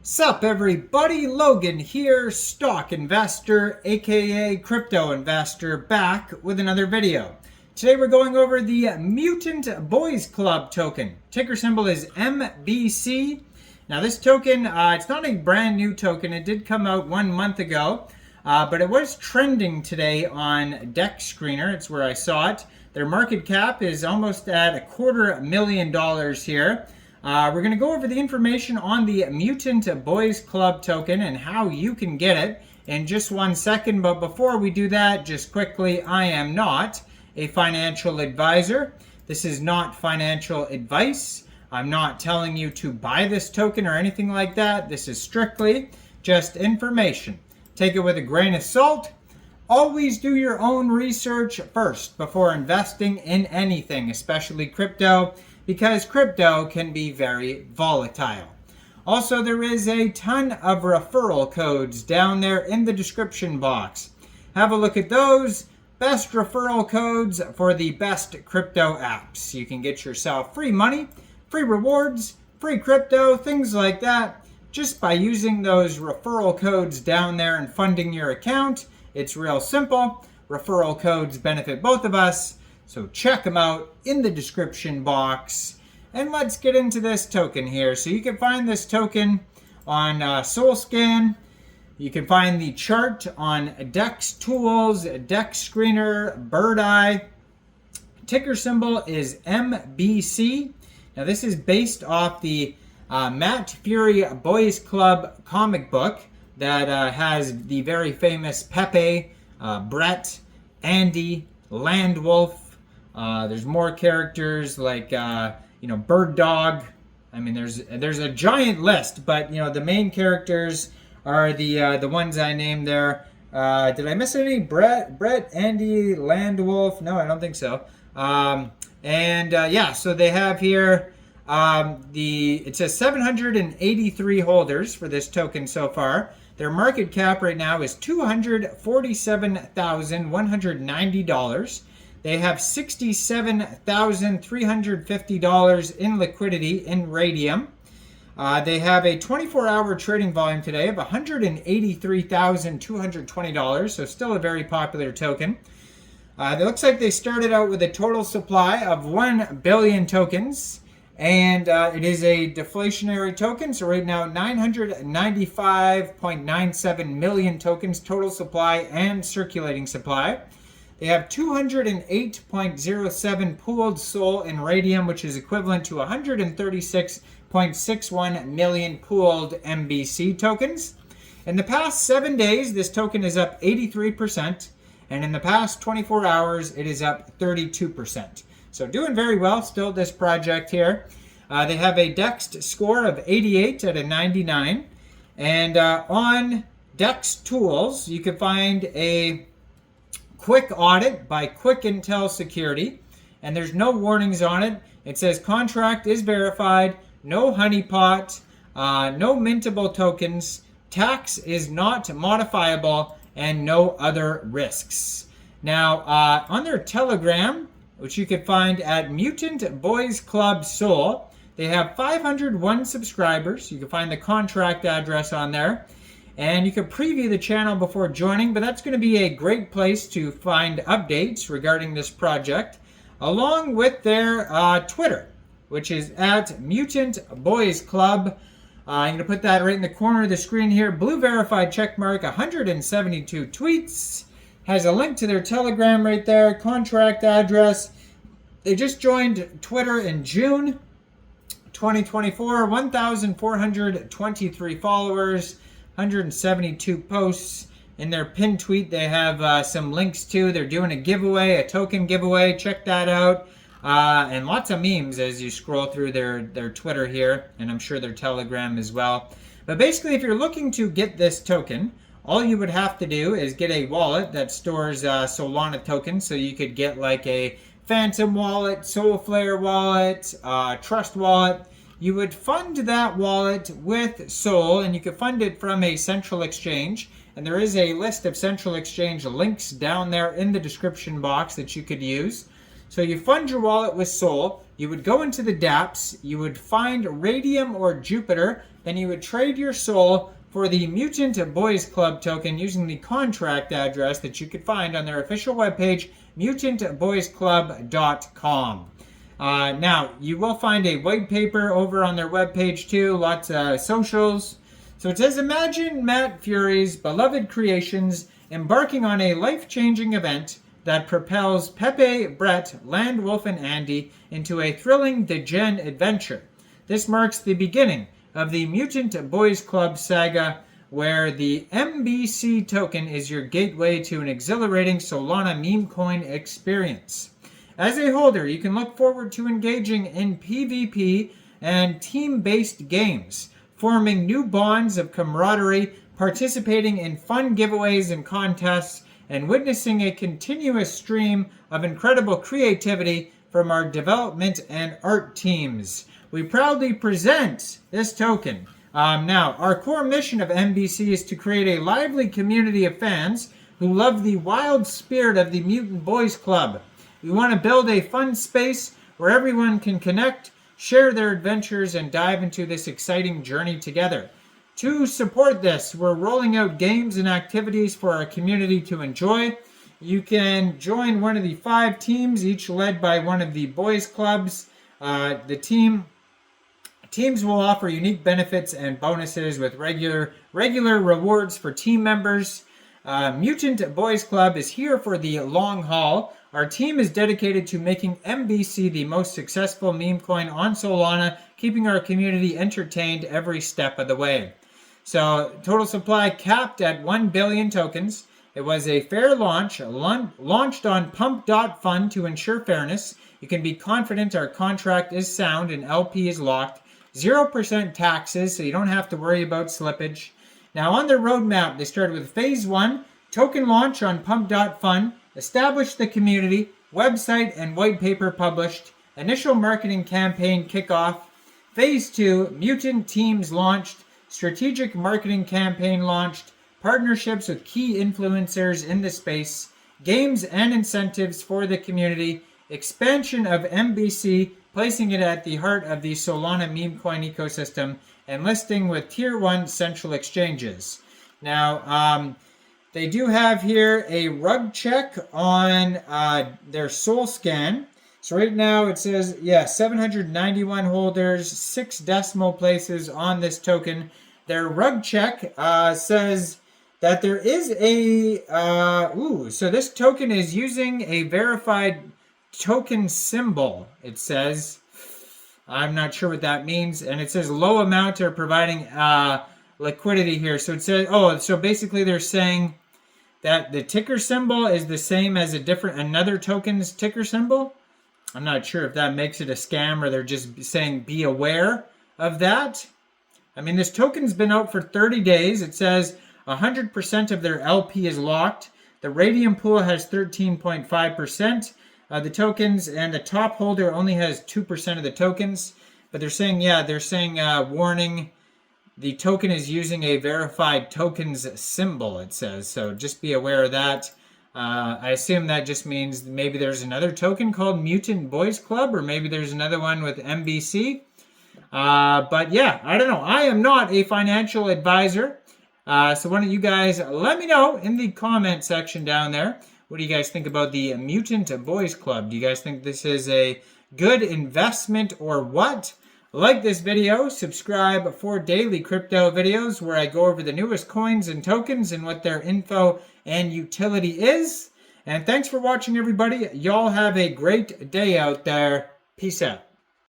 Sup everybody, Logan here, stock investor aka crypto investor, back with another video. Today we're going over the Mutant Boys Club token. Ticker symbol is MBC. Now this token, it's not a brand new token, it did come out 1 month ago, but it was trending today on DEX Screener, it's where I saw it. Their market cap is almost at $250,000 here. We're going to go over the information on the Mutant Boys Club token and how you can get it in just 1 second. But before we do that, just quickly, I am not a financial advisor. This is not financial advice. I'm not telling you to buy this token or anything like that. This is strictly just information. Take it with a grain of salt. Always do your own research first before investing in anything, especially crypto, because crypto can be very volatile. Also, there is a ton of referral codes down there in the description box. Have a look at those. Best referral codes for the best crypto apps. You can get yourself free money, free rewards, free crypto, things like that, just by using those referral codes down there and funding your account. It's real simple. Referral codes benefit both of us. So check them out in the description box. And let's get into this token here. So you can find this token on SolScan. You can find the chart on DEX Tools, DEX Screener, Bird Eye. Ticker symbol is MBC. Now this is based off the Matt Furie Boys Club comic book that has the very famous Pepe, Brett, Andy, Landwolf. There's more characters like Bird Dog. I mean, there's a giant list, but the main characters are the ones I named there. Did I miss any? Brett, Andy, Landwolf? No, I don't think so. So they have here it says 783 holders for this token so far. Their market cap right now is $247,190. They have $67,350 in liquidity in Raydium. They have a 24-hour trading volume today of $183,220, so still a very popular token. It looks like they started out with a total supply of 1 billion tokens, and it is a deflationary token, so right now 995.97 million tokens total supply and circulating supply. They have 208.07 pooled SOL in Raydium, which is equivalent to 136.61 million pooled MBC tokens. In the past 7 days, this token is up 83%, and in the past 24 hours, it is up 32%. So doing very well still, this project here. They have a DEX score of 88 out of 99. And on DEX Tools, you can find a quick audit by Quick Intel Security, and there's no warnings on it. It says contract is verified, no honeypot, no mintable tokens, tax is not modifiable, and no other risks. Now, on their Telegram, which you can find at Mutant Boys Club Sol, they have 501 subscribers. You can find the contract address on there. And you can preview the channel before joining, but that's going to be a great place to find updates regarding this project, along with their Twitter, which is at Mutant Boys Club. I'm going to put that right in the corner of the screen here. Blue verified checkmark, 172 tweets. Has a link to their Telegram right there, contract address. They just joined Twitter in June 2024, 1,423 followers. 172 posts. In their pinned tweet, they have some links to. They're doing a giveaway, a token giveaway. Check that out. And lots of memes as you scroll through their Twitter here, and I'm sure their Telegram as well. But basically, if you're looking to get this token, all you would have to do is get a wallet that stores Solana tokens. So you could get like a Phantom wallet, Soulflare wallet, Trust wallet. You would fund that wallet with SOL, and you could fund it from a central exchange. And there is a list of central exchange links down there in the description box that you could use. So you fund your wallet with SOL. You would go into the dApps. You would find Raydium or Jupiter then you would trade your soul for the Mutant Boys Club token using the contract address that you could find on their official webpage, mutantboysclub.com. Now, you will find a white paper over on their webpage too, lots of socials. So it says, imagine Matt Furie's beloved creations embarking on a life-changing event that propels Pepe, Brett, Landwolf, and Andy into a thrilling Degen adventure. This marks the beginning of the Mutant Boys Club saga, where the MBC token is your gateway to an exhilarating Solana meme coin experience. As a holder, you can look forward to engaging in PvP and team-based games, forming new bonds of camaraderie, participating in fun giveaways and contests, and witnessing a continuous stream of incredible creativity from our development and art teams. We proudly present this token. Now, our core mission of MBC is to create a lively community of fans who love the wild spirit of the Mutant Boys Club. We want to build a fun space where everyone can connect, share their adventures, and dive into this exciting journey together. To support this, we're rolling out games and activities for our community to enjoy. You can join one of the 5 teams, each led by one of the boys clubs. Teams will offer unique benefits and bonuses with regular rewards for team members. Mutant Boys Club is here for the long haul. Our team is dedicated to making MBC the most successful meme coin on Solana, keeping our community entertained every step of the way. So, total supply capped at 1 billion tokens. It was a fair launch, launched on pump.fund to ensure fairness. You can be confident our contract is sound and LP is locked. 0% taxes, so you don't have to worry about slippage. Now, on their roadmap, they started with Phase 1, token launch on pump.fund, establish the community, website and white paper published, initial marketing campaign kickoff, Phase 2, mutant teams launched, strategic marketing campaign launched, partnerships with key influencers in the space, games and incentives for the community, expansion of MBC, placing it at the heart of the Solana meme coin ecosystem, and listing with Tier 1 central exchanges. Now, they do have here a rug check on their Sol Scan. So right now it says, 791 holders, 6 decimal places on this token. Their rug check says that there is a, so this token is using a verified token symbol, it says. I'm not sure what that means. And it says low amount are providing liquidity here. So it says, so basically they're saying that the ticker symbol is the same as another token's ticker symbol. I'm not sure if that makes it a scam or they're just saying be aware of that. I mean, this token's been out for 30 days. It says 100% of their LP is locked. The Raydium pool has 13.5%. The tokens, and the top holder only has 2% of the tokens. But they're saying, warning, the token is using a verified tokens symbol, it says. So just be aware of that. I assume that just means maybe there's another token called Mutant Boys Club, or maybe there's another one with MBC. But yeah, I don't know. I am not a financial advisor. So why don't you guys let me know in the comment section down there. What do you guys think about the Mutant Boys Club? Do you guys think this is a good investment or what? Like this video, subscribe for daily crypto videos where I go over the newest coins and tokens and what their info and utility is. And thanks for watching, everybody. Y'all have a great day out there. Peace out.